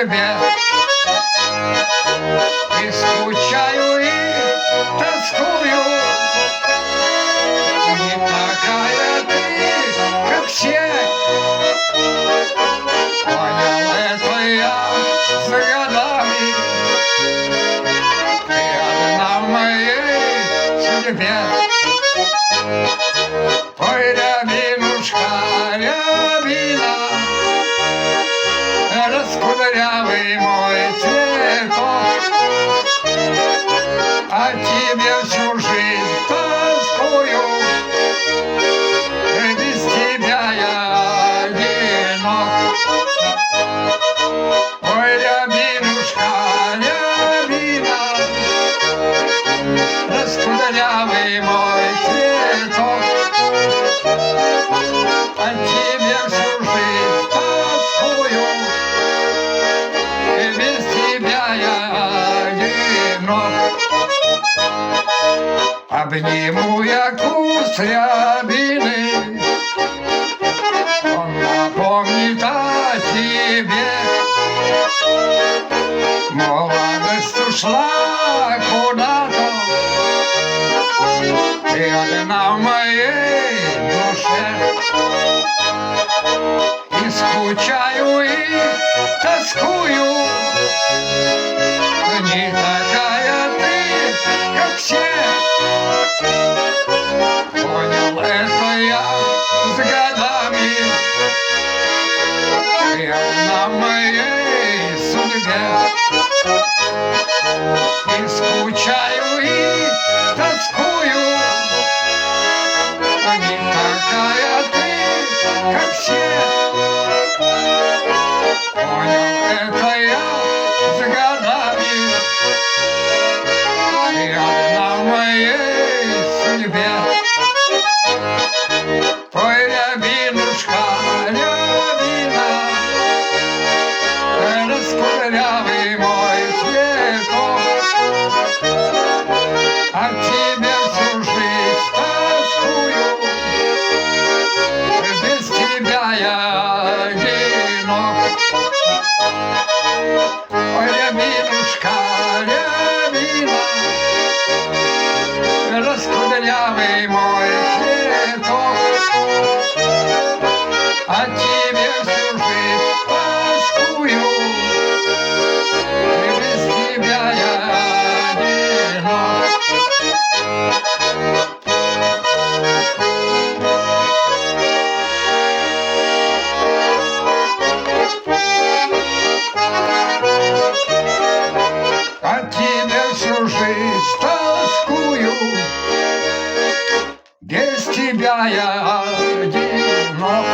судьбе. И скучаю, и тоскую. Не такая ты, как все. Понял это я с годами. Ты одна в моей судьбе. Ой, рябинушка, рябина, раскудрявый мой цветок, о тебе всю жизнь тоскую, без тебя я одинок. Ой, рябинушка, рябина, раскудрявый мой цветок, о тебе всю жизнь тоскую, и без тебя я одинок. Обниму я куст рябины, он напомнит о тебе. Молодость ушла куда-то, ты одна в моей душе. И скучаю, и тоскую. Не такая ты, как все. Понял это я с годами. Ты одна в моей судьбе. И скучаю, и тоскую. Не такая ты, как все. Понял это я с годами. Ты одна в моей судьбе. Ой, рябинушка, рябина, раскудрявый мой цветок, о тебе всю жизнь тоскую, без тебя я одинок. Ой, рябинушка, рябина, раскудрявый мой цветок, о тебе всю жизнь тоскую, и без тебя я одинок. О тебе всю жизнь тоскую, без тебя я одинок.